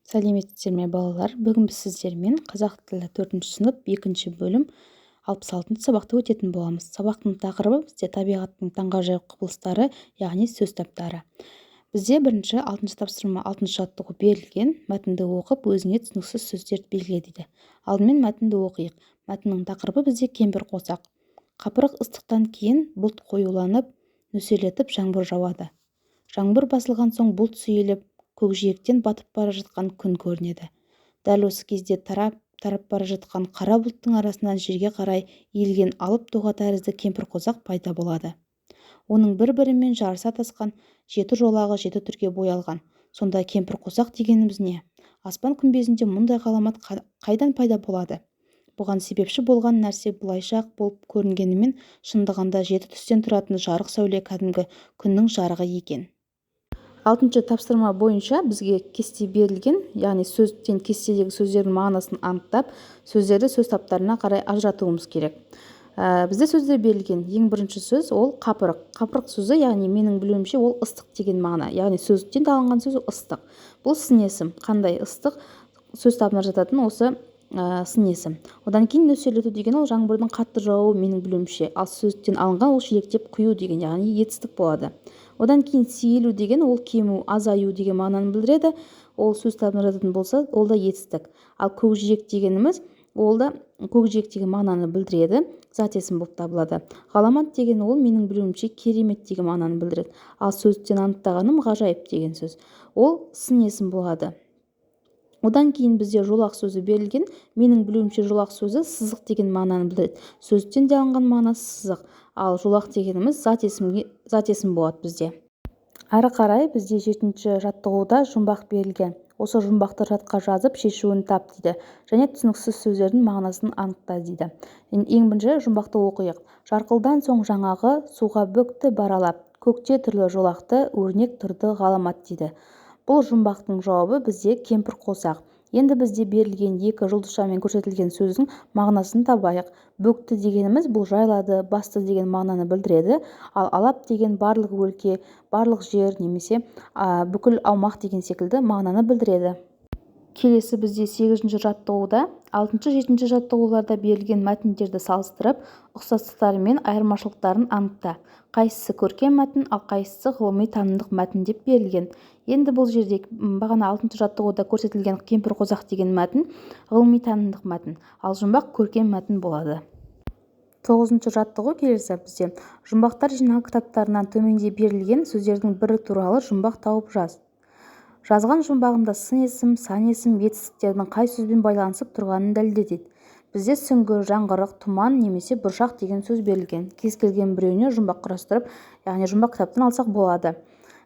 Сәлеметсіздер ме балалар? Бүгін біз сіздермен қазақ тілі 4-ші сынып 2-ші бөлім 66-шы сабақты өтетін боламыз. Сабақтың тақырыбы бізде табиғаттың таңғажайып құбылыстары, яғни сөз таптары. Бізде бірінші 6-шы тапсырма 6-шы жаттығу берілген. Мәтінді оқып, өзіңе түсініксіз сөздерді белгіле дейді. Алдымен мәтінді оқиық. Мәтіннің тақырыбы бізде кемпір қосақ. Қапырық ыстықтан кейін бұлт қоюланып, нөсерлетіп жаңбыр жауады. Жаңбыр басылған соң бұлт сұйылып, көкжиектен батып бара жатқан күн көрінеді. Дәл осы кезде тарап бара жатқан қара бұлттың арасынан жерге қарай иілген алып доға тәрізді кемпірқосақ пайда болады. Оның бір-бірімен жарыса тасқан 7 жолағы 7 түрге боялған. Сонда кемпірқосақ дегеніміз не? Аспан күмбезінде мұндай ғаламат қайдан пайда болады? Бұған себепші болған нәрсе бұлайша ақ болып көрінгенімен, шындығында 7 түстен тұратын жарық сәуле кәдімгі күннің жарығы екен. 6-шы тапсырма бойынша бізге кесте берілген, яғни сөзден кестедегі сөздердің мағынасын анықтап, сөздерді сөз таптарына қарай ажыратуымыз керек. Бізде сөздер берілген. Ең бірінші сөз ол қапырық. Қапырық сөзі, яғни менің білуімше, ол ыстық деген мағына. Яғни сөзден алынған сөз ыстық. Бұл сын есім. Қандай ыстық? Сөз табына жататын осы сын есім. Одан кейін нөсерлету деген ол жаңбырдың қатты жауы менің білуімше. Ал сөзден алынған ол шелектеп құю деген, яғни етістік болады. Одан кейін сейілу деген ол кему, азаю деген мағынаны білдіреді. Ол сөз табына жататын болса, ол да етістік. Ал көкжиек дегеніміз, ол да көкжиек деген мағынаны білдіреді, зат есім болып табылады. Ғаламат деген ол менің білуімше керемет деген мағынаны білдіреді. Ал сөзден анықтағаным ғажайып деген сөз. Ол сын есім болады. Одан кейін бізде жолақ сөзі берілген. Менің білуімше жолақ сөзі сызық деген мағынаны білдіреді. Сөзден де алынған мағынасы сызық. Ал жолақ дегеніміз зат есім болады бізде. Ары қарай бізде 7-ші жаттығуда жұмбақ берілген. Осы жұмбақты жатқа жазып, шешуін тап дейді. Және түсініксіз сөздердің мағынасын анықта дейді. Ең бірінші жұмбақты оқиық. Жарқылдан соң жаңағы суға бөкті баралап, көкте түрлі жолақты, өрнек тұрды ғаламат дейді. Бұл жұмбақтың жауабы бізде кемпір қосақ. Енді бізде берілген 2 жұлдызшамен көрсетілген сөздің мағынасын табайық. Бөкті дегеніміз бұл жайлады, басты деген мағынаны білдіреді. Ал алап деген барлық өлке, барлық жер немесе бүкіл аумақ деген секілді мағынаны білдіреді. Келесі бізде 8-ші жаттығуда 6-ші 7-ші жаттығуларда берілген мәтіндерді салыстырып, ұқсастықтары мен айырмашылықтарын анықта. Қайсысы көркем мәтін, ал қайсысы ғылыми танымдық мәтін деп берілген. Енді бұл жерде бағана 6-ші жаттығуда көрсетілген кемпірқосақ деген мәтін ғылыми танымдық мәтін, ал жұмбақ көркем мәтін болады. 9-ші жаттығу келесі бізде жұмбақтар жинағы кітаптарынан төменде берілген сөздердің бірі туралы жұмбақ тауып жаз. Жазған жұмбағында сын есім, сан есім, етістіктердің қай сөзбен байланысып тұрғанын дәлелдеді. Бізде сүңгі, жаңғырық, тұман немесе бұршақ деген сөз берілген. Кез келген біреуіне жұмбақ құрастырып, яғни жұмбақ кітаптан алсақ болады.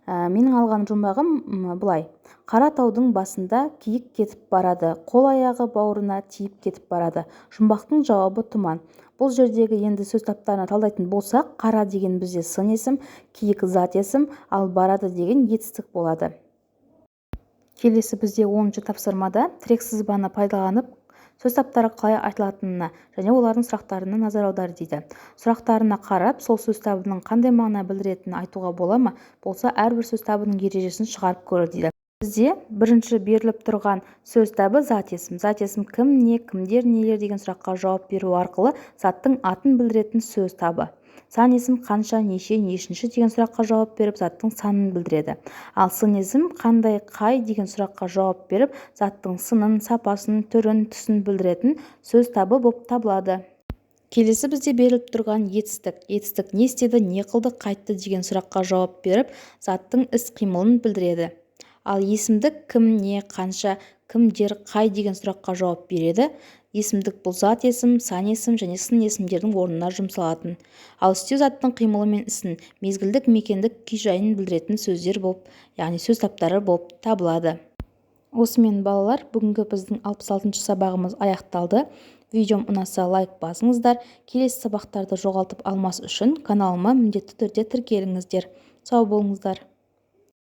Менің алған жұмбағым былай. Қара таудың басында киік кетіп барады, қол аяғы бауырына тиіп кетіп барады. Жұмбақтың жауабы тұман. Бұл жердегі енді сөз таптарына талдайтын болсақ, қара деген бізде сын есім, киік зат есім, ал барады деген етістік болады. Келесі бізде 10-ші тапсырмада тірек сызбаны пайдаланып, сөз таптары қалай айтылатынына және олардың сұрақтарына назар аудар дейді. Сұрақтарына қарап, сол сөз табының қандай мағына білдіретінін айтуға бола ма? Болса, әрбір сөз табының ережесін шығарып көр дейді. Бізде бірінші беріліп тұрған сөз табы зат есім. Зат есім кім, не, кімдер, нелер деген сұраққа жауап беру арқылы заттың атын білдіретін сөз табы. Сан есім қанша, неше, нешінші деген сұраққа жауап беріп, заттың санын білдіреді. Ал сын есім қандай, қай деген сұраққа жауап беріп, заттың сынын, сапасын, түрін, түсін білдіретін сөз табы болып табылады. Келесі бізде беріліп тұрған етістік. Етістік не істеді, не қылды, қайтты деген сұраққа жауап беріп, заттың іс-қимылын білдіреді. Ал есімдік кім, не, қанша, кімдер, қай деген сұраққа жауап береді. Есімдік бұл зат есім, сан есім және сын есімдердің орнына жұмсалатын. Ал істеу заттың қимылы мен ісін, мезгілдік, мекендік, күй-жайын білдіретін сөздер болып, яғни сөз таптары болып табылады. Осымен балалар, бүгінгі біздің 66-шы сабағымыз аяқталды. Видеом ұнаса лайк басыңыздар. Келесі сабақтарды жоғалтып алмас үшін каналыма міндетті түрде тіркеліңіздер. Сау болыңыздар.